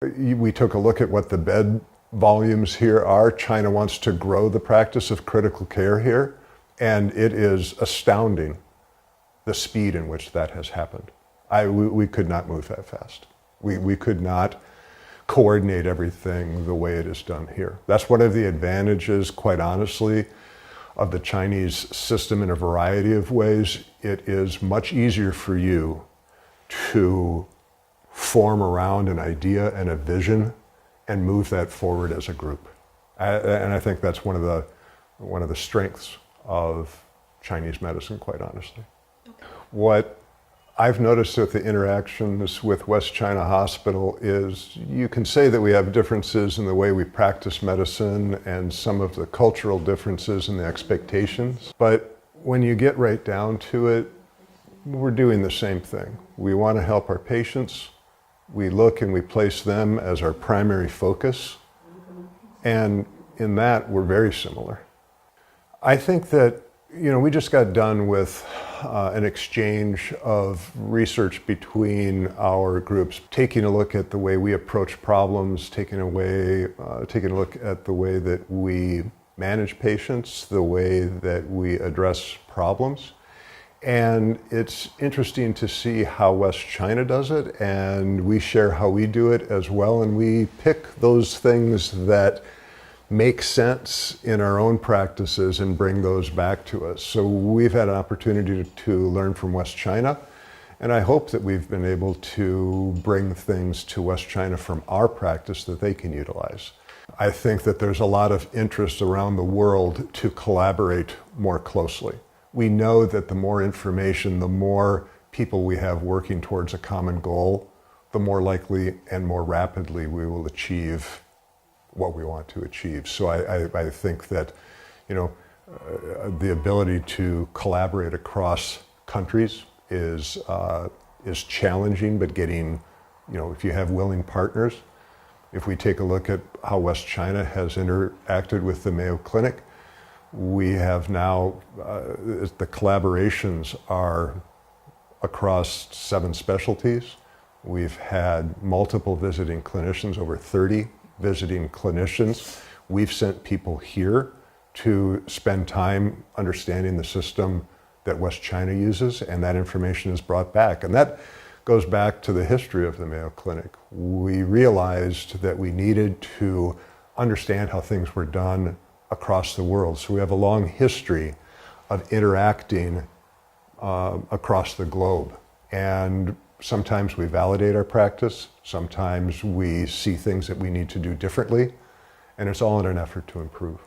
We took a look at what the bed volumes here are. China wants to grow the practice of critical care here, and it is astounding the speed in which that has happened. We could not move that fast. We could not coordinate everything the way it is done here. That's one of the advantages, quite honestly, of the Chinese system in a variety of ways. It is much easier for you to form around an idea and a vision and move that forward as a group. And I think that's one of the strengths of Chinese medicine, quite honestly. What I've noticed with the interactions with West China Hospital is you can say that we have differences in the way we practice medicine and some of the cultural differences and the expectations. But when you get right down to it, we're doing the same thing. We want to help our patients. We look and we place them as our primary focus. And in that, we're very similar. I think that, we just got done with an exchange of research between our groups, taking a look at the way we approach problems, taking a look at the way that we manage patients, the way that we address problems. And it's interesting to see how West China does it, and we share how we do it as well, and we pick those things that make sense in our own practices and bring those back to us. So we've had an opportunity to learn from West China, and I hope that we've been able to bring things to West China from our practice that they can utilize. I think that there's a lot of interest around the world to collaborate more closely. We know that the more information, the more people we have working towards a common goal, the more likely and more rapidly we will achieve what we want to achieve. So I think that, the ability to collaborate across countries is challenging, but getting, if you have willing partners. If we take a look at how West China has interacted with the Mayo Clinic, we have now, the collaborations are across 7 specialties. We've had multiple visiting clinicians, over 30 visiting clinicians. We've sent people here to spend time understanding the system that West China uses, and that information is brought back. And that goes back to the history of the Mayo Clinic. We realized that we needed to understand how things were done across the world. So we have a long history of interacting across the globe. And sometimes we validate our practice, sometimes we see things that we need to do differently, and it's all in an effort to improve.